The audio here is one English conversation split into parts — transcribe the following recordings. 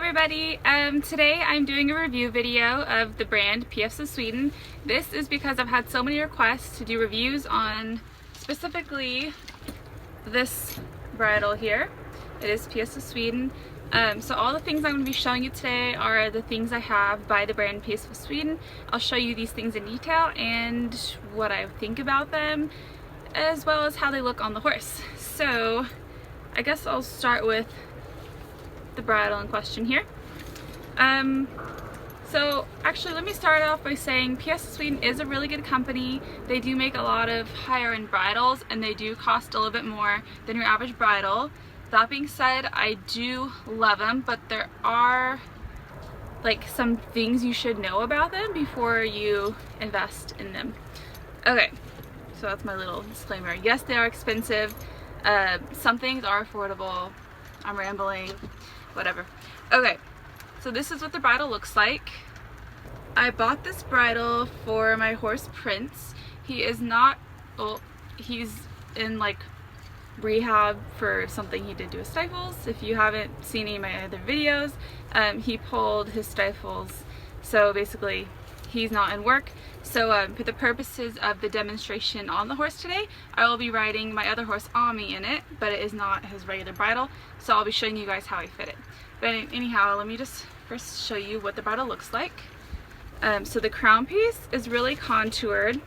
everybody, today I'm doing a review video of the brand PFs of Sweden. This is because I've had so many requests to do reviews on specifically this bridle here. It is PFs of Sweden. So all the things I'm going to be showing you today are the things I have by the brand PFs of Sweden. I'll show you these things in detail and what I think about them, as well as how they look on the horse. So I guess I'll start with the bridle in question here. So actually let me start off by saying PFs of Sweden is a really good company. They do make a lot of higher end bridles and they do cost a little bit more than your average bridle. That being said, I do love them, but there are like some things you should know about them before you invest in them. Okay, so that's my little disclaimer. Yes, they are expensive. Some things are affordable. I'm rambling, whatever. Okay, so this is what the bridle looks like. I bought this bridle for my horse Prince. He is not, well, he's in like rehab for something he did to his stifles. If you haven't seen any of my other videos, he pulled his stifles, so basically he's not in work. So for the purposes of the demonstration on the horse today, I will be riding my other horse Ami in it, but it is not his regular bridle, so I'll be showing you guys how I fit it. But anyhow, let me just first show you what the bridle looks like. So the crown piece is really contoured,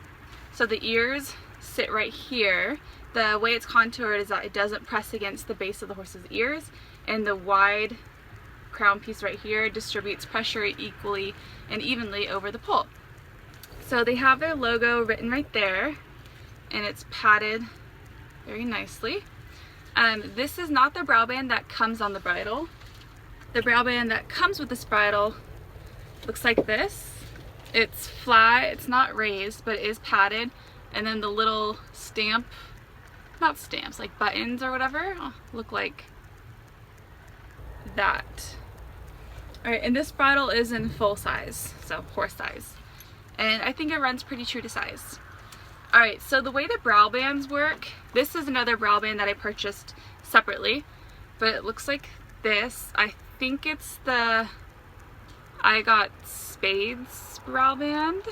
so the ears sit right here. The way it's contoured is that it doesn't press against the base of the horse's ears, and the wide crown piece right here distributes pressure equally and evenly over the poll. So they have their logo written right there, and it's padded very nicely. This is not the Browband that comes on the bridle. The Browband that comes with this bridle looks like this. It's flat, it's not raised, but it is padded, and then the little stamp, not stamps, like buttons or whatever, look like that. Alright, and this bridle is in full size, so horse size. And I think it runs pretty true to size. Alright, so the way the Browbands work, this is another Browband that I purchased separately, but it looks like this. I think it's the I Got Spades Browband.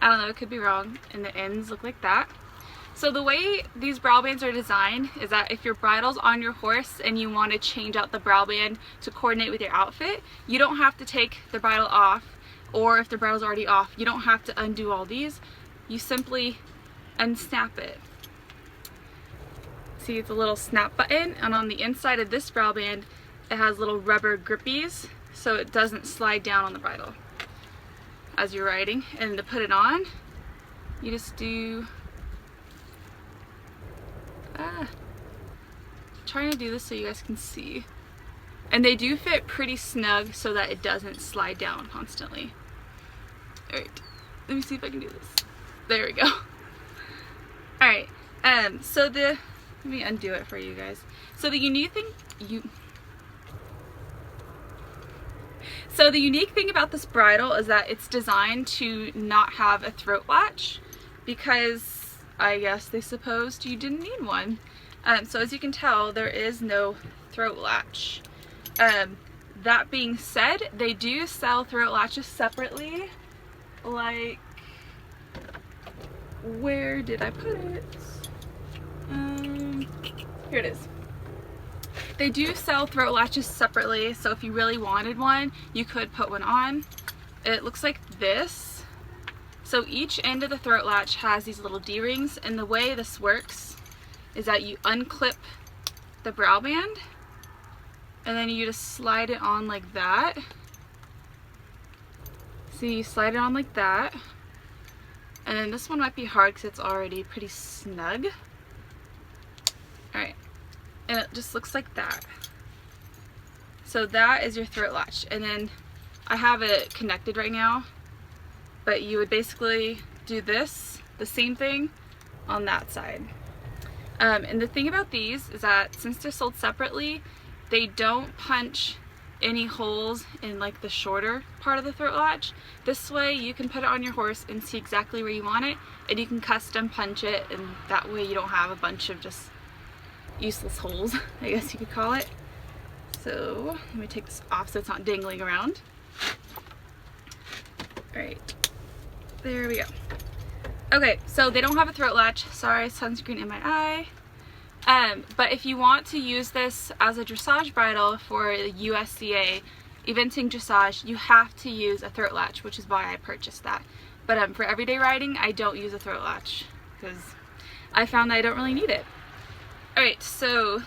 I don't know, it could be wrong, and the ends look like that. So the way these Browbands are designed is that if your bridle's on your horse and you want to change out the Browband to coordinate with your outfit, you don't have to take the bridle off, or if the bridle's already off, you don't have to undo all these. You simply unsnap it. See, it's a little snap button, and on the inside of this Browband, it has little rubber grippies so it doesn't slide down on the bridle as you're riding. And to put it on, you just do trying to do this so you guys can see, and they do fit pretty snug so that it doesn't slide down constantly. Alright, let me see if I can do this. There we go. Alright, so let me undo it for you guys. So the unique thing about this bridle is that it's designed to not have a throat latch, because I guess they supposed you didn't need one. So as you can tell, there is no throat latch. That being said, they do sell throat latches separately. Like, where did I put it? Here it is. They do sell throat latches separately, so if you really wanted one, you could put one on. It looks like this. So each end of the throat latch has these little D-rings, and the way this works is that you unclip the Browband, and then you just slide it on like that. See, you slide it on like that, and then this one might be hard because it's already pretty snug. Alright, and it just looks like that. So that is your throat latch, and then I have it connected right now, but you would basically do this, the same thing on that side. And the thing about these is that since they're sold separately, they don't punch any holes in like the shorter part of the throat latch. This way you can put it on your horse and see exactly where you want it, and you can custom punch it, and that way you don't have a bunch of just useless holes, I guess you could call it. So let me take this off so it's not dangling around. Alright, there we go. Okay, so they don't have a throat latch. Sorry, sunscreen in my eye. But if you want to use this as a dressage bridle for the USCA eventing dressage, you have to use a throat latch, which is why I purchased that. But for everyday riding, I don't use a throat latch because I found that I don't really need it. Alright, so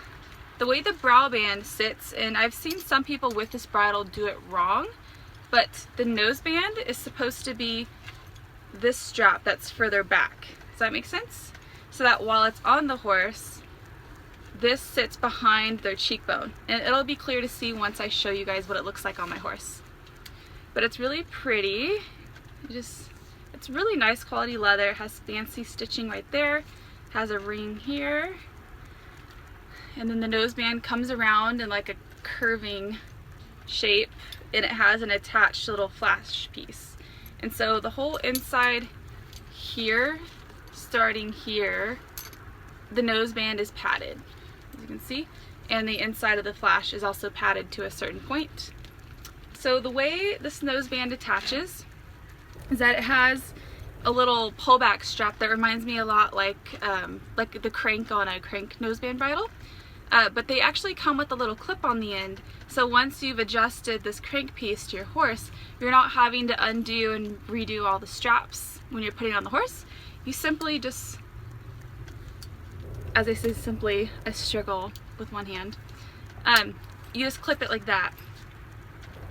the way the Browband sits, and I've seen some people with this bridle do it wrong, but the noseband is supposed to be this strap that's further back. Does that make sense? So that while it's on the horse, this sits behind their cheekbone, and it'll be clear to see once I show you guys what it looks like on my horse. But it's really pretty. It's really nice quality leather. It has fancy stitching right there. It has a ring here, and then the noseband comes around in like a curving shape, and it has an attached little flash piece. And so the whole inside here, starting here, the noseband is padded, as you can see, and the inside of the flash is also padded to a certain point. So the way this noseband attaches is that it has a little pullback strap that reminds me a lot like the crank on a crank noseband bridle. But they actually come with a little clip on the end, so once you've adjusted this crank piece to your horse, you're not having to undo and redo all the straps when you're putting it on the horse. You simply just, as I say, simply, I struggle with one hand, you just clip it like that,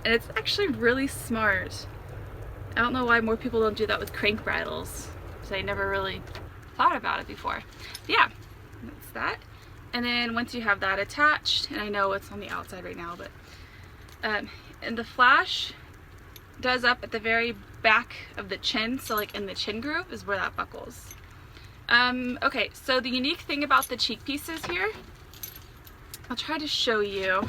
and it's actually really smart. I don't know why more people don't do that with crank bridles, because I never really thought about it before. But yeah, that's that. And then once you have that attached, and I know it's on the outside right now, but and the flash does up at the very back of the chin, so like in the chin groove is where that buckles. Okay, so the unique thing about the cheek pieces here, I'll try to show you.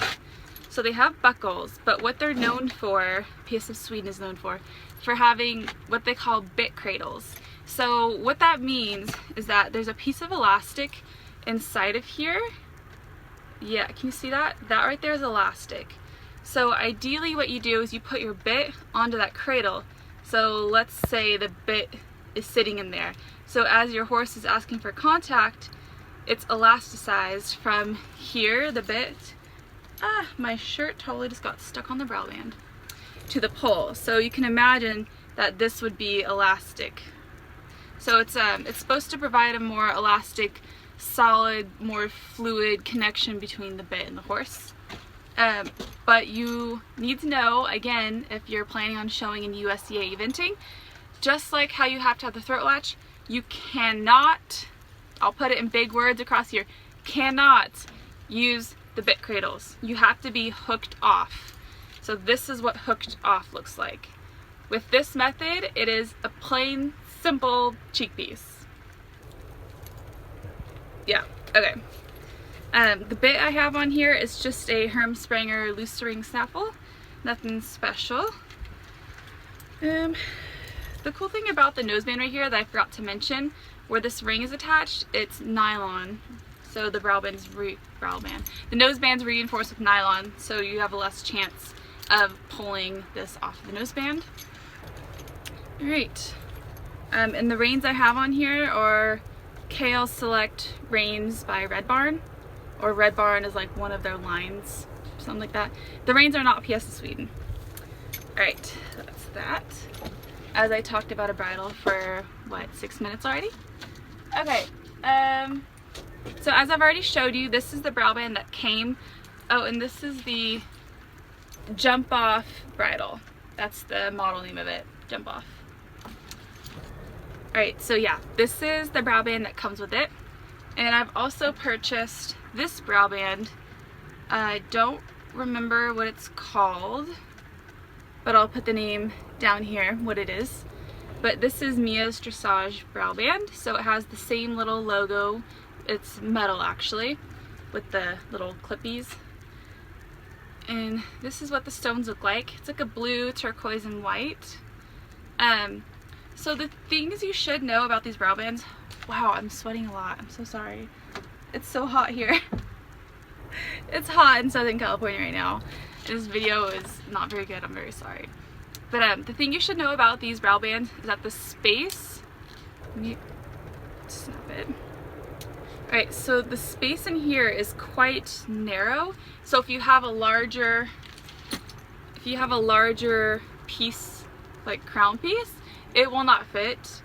So they have buckles, but what they're known for, PS of Sweden is known for having what they call bit cradles. So what that means is that there's a piece of elastic inside of here. Yeah, can you see that? That right there is elastic. So ideally what you do is you put your bit onto that cradle. So let's say the bit is sitting in there. So as your horse is asking for contact, it's elasticized from here, the bit, my shirt totally just got stuck on the Browband, to the pole. So you can imagine that this would be elastic. So it's supposed to provide a more elastic, solid, more fluid connection between the bit and the horse. But you need to know, again, if you're planning on showing in USCA eventing, just like how you have to have the throat latch, you cannot, I'll put it in big words across here, cannot use the bit cradles. You have to be hooked off. So this is what hooked off looks like. With this method, it is a plain, simple cheek piece. Yeah, okay. The bit I have on here is just a Hermspranger loose ring snaffle. Nothing special. The cool thing about the noseband right here that I forgot to mention, where this ring is attached, it's nylon. So the the noseband's reinforced with nylon, so you have a less chance of pulling this off the noseband. Alright. And the reins I have on here are KL Select reins by Red Barn, or Red Barn is like one of their lines, something like that. The reins are not PS of Sweden. Alright, that's that. As I talked about a bridle for, what, 6 minutes already? Okay, so as I've already showed you, this is the Browband that came. Oh, and this is the Jump Off bridle. That's the model name of it, Jump Off. Alright, so yeah, this is the Browband that comes with it. And I've also purchased this Browband. I don't remember what it's called, but I'll put the name down here, what it is. But this is Mia's Dressage Browband, so it has the same little logo. It's metal actually, with the little clippies. And this is what the stones look like. It's like a blue, turquoise, and white. So the things you should know about these Browbands, wow, I'm sweating a lot, I'm so sorry. It's so hot here. It's hot in Southern California right now. This video is not very good, I'm very sorry. But the thing you should know about these Browband is that the space, let me snap it. Alright, so the space in here is quite narrow. So if you have a larger piece, like crown piece, it will not fit.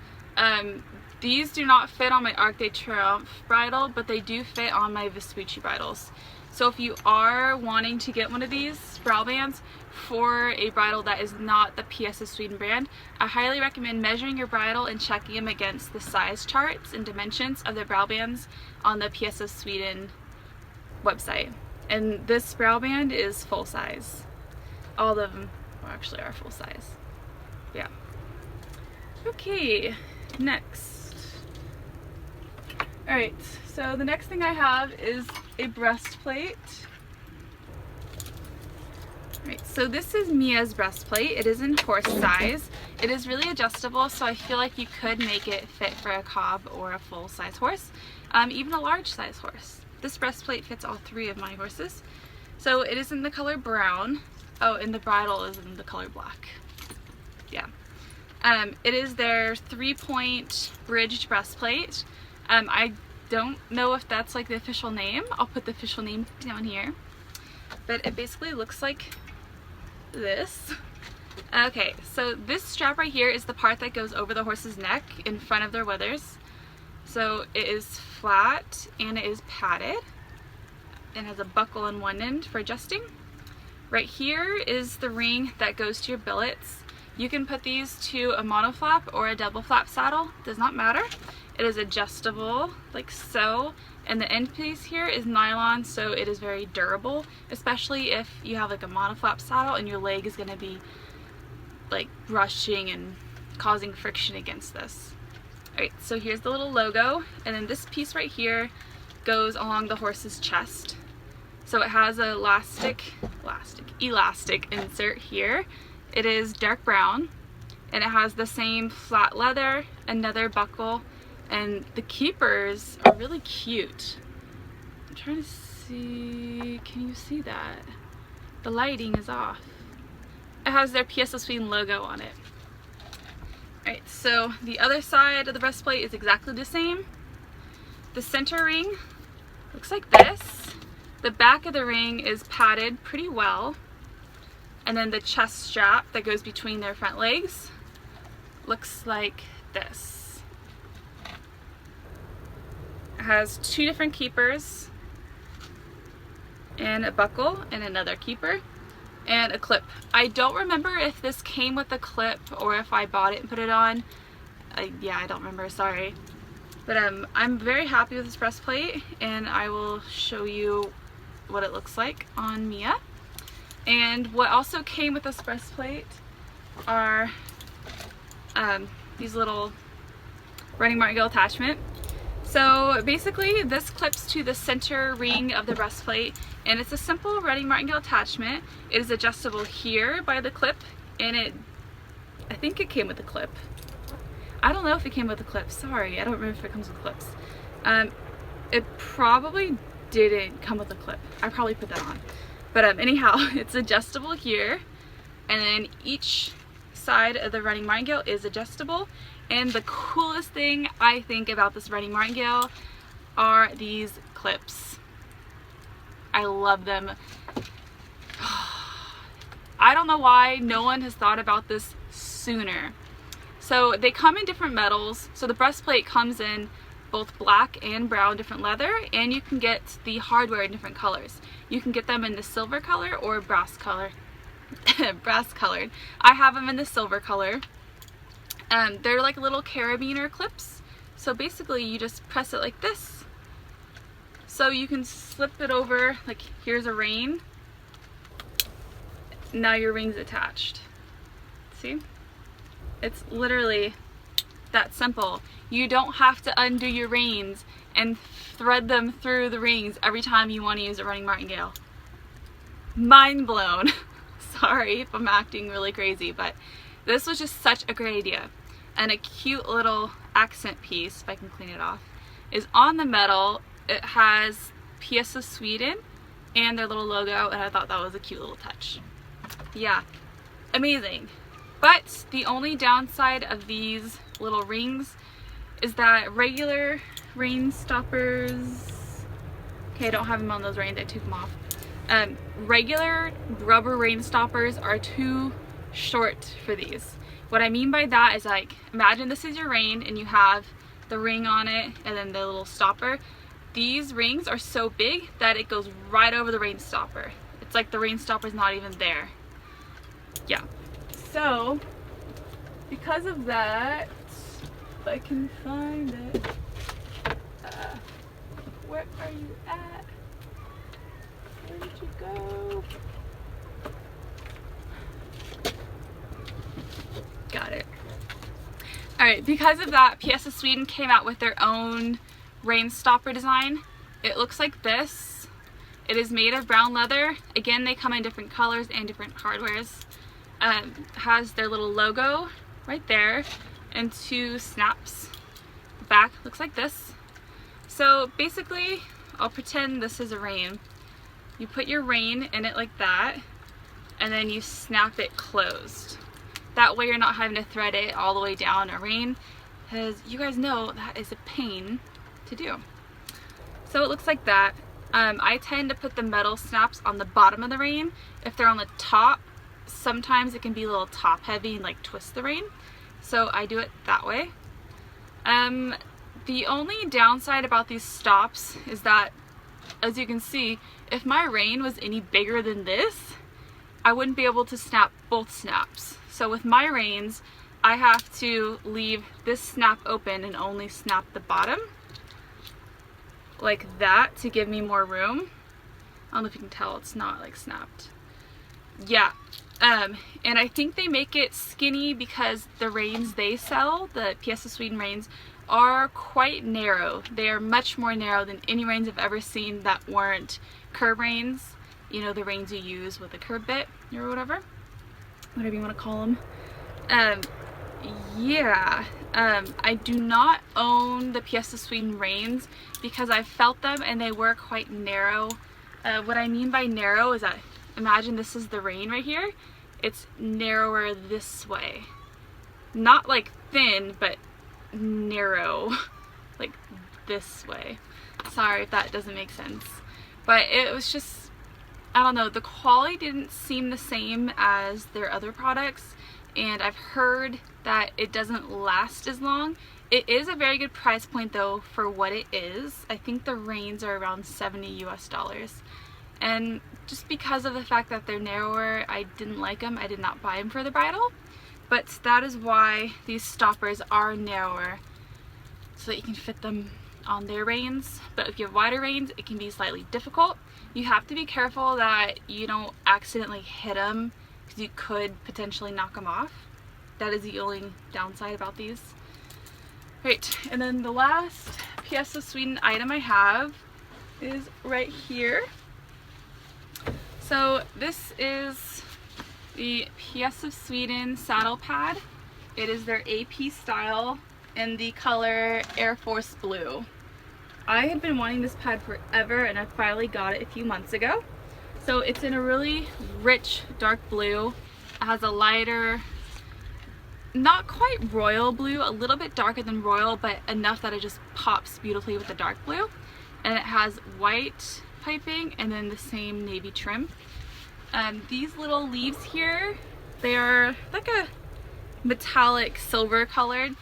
These do not fit on my Arc de Triomphe bridle, but they do fit on my Vespucci bridles. So if you are wanting to get one of these Browbands for a bridle that is not the PS of Sweden brand, I highly recommend measuring your bridle and checking them against the size charts and dimensions of the Browbands on the PS of Sweden website. And this Browband is full size. All of them actually are full size. Yeah. Okay, next. Alright, so the next thing I have is a breastplate. Alright, so this is Mia's breastplate. It is in horse size. It is really adjustable, so I feel like you could make it fit for a cob or a full-size horse, even a large-size horse. This breastplate fits all three of my horses. So it is in the color brown. Oh, and the bridle is in the color black. Yeah. It is their 3-point bridged breastplate. I don't know if that's like the official name. I'll put the official name down here. But it basically looks like this. Okay, so this strap right here is the part that goes over the horse's neck in front of their withers. So it is flat and it is padded. It has a buckle on one end for adjusting. Right here is the ring that goes to your billets. You can put these to a monoflap or a double flap saddle, does not matter. It is adjustable like so, and the end piece here is nylon, so it is very durable, especially if you have like a monoflap saddle and your leg is going to be like brushing and causing friction against this. Alright, so here's the little logo, and then this piece right here goes along the horse's chest. So it has an elastic insert here. It is dark brown, and it has the same flat leather, another buckle, and the keepers are really cute. I'm trying to see, can you see that? The lighting is off. It has their PS of Sweden logo on it. Alright, so the other side of the breastplate is exactly the same. The center ring looks like this. The back of the ring is padded pretty well. And then the chest strap that goes between their front legs looks like this. It has two different keepers and a buckle and another keeper and a clip. I don't remember if this came with a clip or if I bought it and put it on. Yeah, I don't remember, sorry. But I'm very happy with this breastplate, and I will show you what it looks like on Mia. And what also came with this breastplate are these little running martingale attachment. So basically this clips to the center ring of the breastplate, and it's a simple running martingale attachment. It is adjustable here by the clip, and I think it came with a clip. I don't know if it came with a clip, sorry, I don't remember if it comes with clips. It probably didn't come with a clip. I probably put that on. But anyhow, it's adjustable here, and then each side of the running martingale is adjustable. And the coolest thing I think about this running martingale are these clips. I love them. I don't know why no one has thought about this sooner. So they come in different metals. So the breastplate comes in both black and brown different leather, and you can get the hardware in different colors. You can get them in the silver color or brass color. Brass colored. I have them in the silver color. They're like little carabiner clips. So basically you just press it like this. So you can slip it over, like here's a rein. Now your ring's attached. See? It's literally that simple. You don't have to undo your reins and thread them through the rings every time you want to use a running martingale. Mind blown. Sorry if I'm acting really crazy, but this was just such a great idea. And a cute little accent piece, if I can clean it off, is on the metal. It has PS of Sweden and their little logo, and I thought that was a cute little touch. Yeah, amazing. But the only downside of these little rings is that regular rein stoppers, okay, I don't have them on those reins, I took them off. Regular rubber rein stoppers are too short for these. What I mean by that is, like, imagine this is your rein and you have the ring on it and then the little stopper. These rings are so big that it goes right over the rein stopper. It's like the rein stopper is not even there. Yeah. So, because of that, if I can find it. Where are you at? Where did you go? Got it. Alright, because of that, PS of Sweden came out with their own rein stopper design. It looks like this. It is made of brown leather. Again, they come in different colors and different hardwares. Has their little logo right there and 2 snaps. The back looks like this. So basically, I'll pretend this is a rein. You put your rein in it like that, and then you snap it closed. That way you're not having to thread it all the way down a rein, because you guys know that is a pain to do. So it looks like that. I tend to put the metal snaps on the bottom of the rein. If they're on the top, sometimes it can be a little top heavy and like twist the rein. So I do it that way. The only downside about these stops is that, as you can see, if my rein was any bigger than this, I wouldn't be able to snap both snaps. So with my reins, I have to leave this snap open and only snap the bottom like that to give me more room. I don't know if you can tell, it's not like snapped. Yeah, and I think they make it skinny because the reins they sell, the PS of Sweden reins, are quite narrow. They are much more narrow than any reins I've ever seen that weren't curb reins. You know, the reins you use with a curb bit or whatever you want to call them. Yeah, I do not own the PS of Sweden reins because I felt them and they were quite narrow. What I mean by narrow is that, imagine this is the rein right here. It's narrower this way. Not like thin, but narrow, like this way. Sorry if that doesn't make sense. But it was just, I don't know, the quality didn't seem the same as their other products, and I've heard that it doesn't last as long. It is a very good price point though for what it is. I think the reins are around $70 US. And just because of the fact that they're narrower, I didn't like them. I did not buy them for the bridle. But that is why these stoppers are narrower, so that you can fit them on their reins. But if you have wider reins, it can be slightly difficult. You have to be careful that you don't accidentally hit them, because you could potentially knock them off. That is the only downside about these. Right, and then the last PS of Sweden item I have is right here. So this is the PS of Sweden saddle pad. It is their AP style in the color Air Force Blue. I have been wanting this pad forever, and I finally got it a few months ago. So it's in a really rich dark blue. It has a lighter, not quite royal blue, a little bit darker than royal, but enough that it just pops beautifully with the dark blue. And it has white piping and then the same navy trim. These little leaves here, they are like a metallic silver colored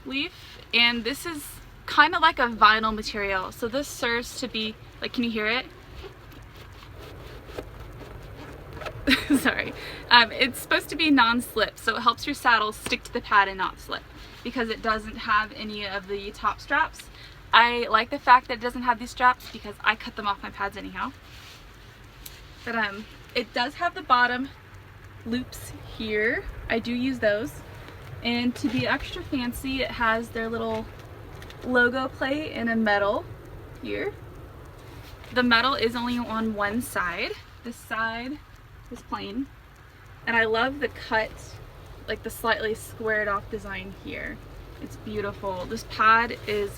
leaf, and this is kind of like a vinyl material. So this serves to be, like, can you hear it? Sorry. It's supposed to be non-slip, so it helps your saddle stick to the pad and not slip, because it doesn't have any of the top straps. I like the fact that it doesn't have these straps because I cut them off my pads anyhow. But it does have the bottom loops here. I do use those. And to be extra fancy, it has their little logo plate in a metal here. The metal is only on one side. This side is plain. And I love the cut, like the slightly squared off design here. It's beautiful. This pad is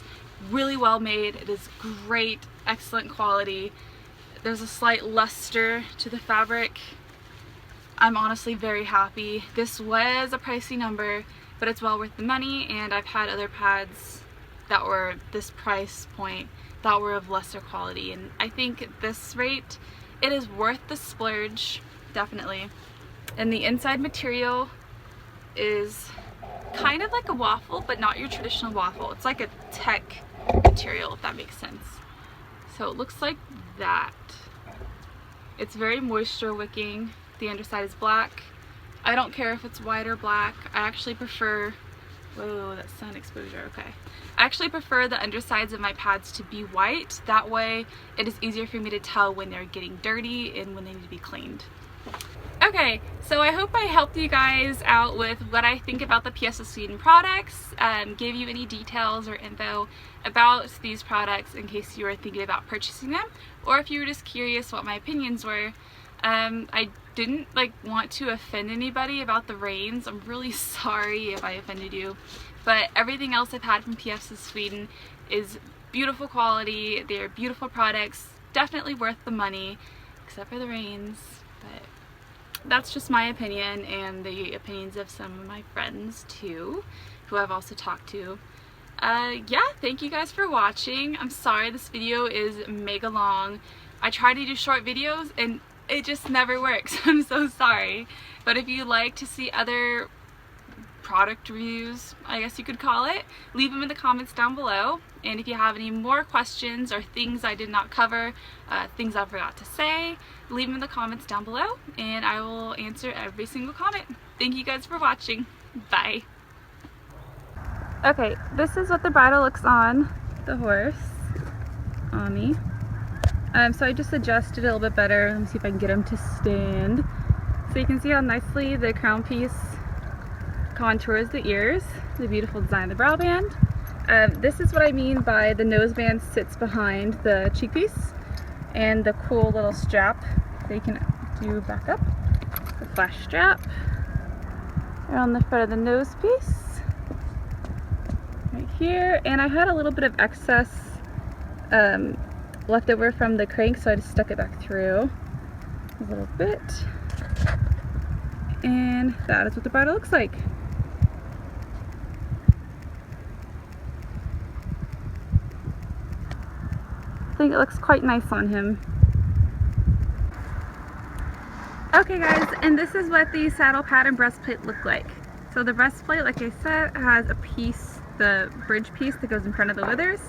really well made. It is great, excellent quality. There's a slight luster to the fabric. I'm honestly very happy. This was a pricey number, but it's well worth the money, and I've had other pads that were this price point that were of lesser quality, and I think at this rate it is worth the splurge, definitely. And the inside material is kind of like a waffle, but not your traditional waffle. It's like a tack material, if that makes sense. So it looks like that. It's very moisture wicking. The underside is black. I don't care if it's white or black. I actually prefer, whoa, that's sun exposure, okay. I actually prefer the undersides of my pads to be white. That way it is easier for me to tell when they're getting dirty and when they need to be cleaned. Okay, so I hope I helped you guys out with what I think about the PS of Sweden products, gave you any details or info about these products in case you were thinking about purchasing them, or if you were just curious what my opinions were. I didn't want to offend anybody about the reins. I'm really sorry if I offended you, but everything else I've had from PS of Sweden is beautiful quality. They're beautiful products, definitely worth the money, except for the reins. But that's just my opinion and the opinions of some of my friends too, who I've also talked to. Yeah, thank you guys for watching. I'm sorry this video is mega long. I try to do short videos and it just never works. I'm so sorry. But if you'd like to see other product reviews, I guess you could call it, leave them in the comments down below. And if you have any more questions or things I did not cover, things I forgot to say, leave them in the comments down below and I will answer every single comment. Thank you guys for watching. Bye. Okay, this is what the bridle looks on the horse, on me. So I just adjusted it a little bit better. Let me see if I can get him to stand. So you can see how nicely the crown piece contours the ears, the beautiful design of the Browband. This is what I mean by the noseband sits behind the cheek piece, and the cool little strap they can do back up. The flash strap around the front of the nose piece, right here. And I had a little bit of excess left over from the crank, so I just stuck it back through a little bit. And that is what the bridle looks like. I think it looks quite nice on him. Okay guys, and this is what the saddle pad and breastplate look like. So the breastplate, like I said, has a piece, the bridge piece that goes in front of the withers,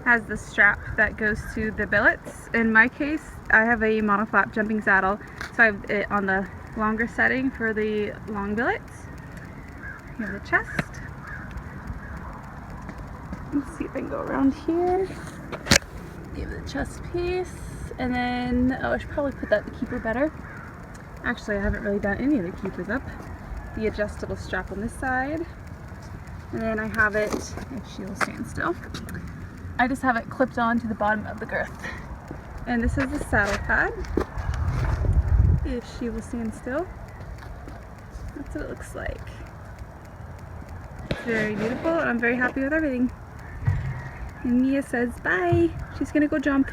has the strap that goes to the billets. In my case, I have a monoflap jumping saddle, so I have it on the longer setting for the long billets. You have the chest. Let's see if I can go around here. Give the chest piece, and then, oh, I should probably put that in the keeper better. Actually, I haven't really done any of the keepers up. The adjustable strap on this side, and then I have it, if she will stand still, I just have it clipped on to the bottom of the girth. And this is the saddle pad, if she will stand still. That's what it looks like. It's very beautiful, and I'm very happy with everything. And Mia says bye. She's gonna go jump.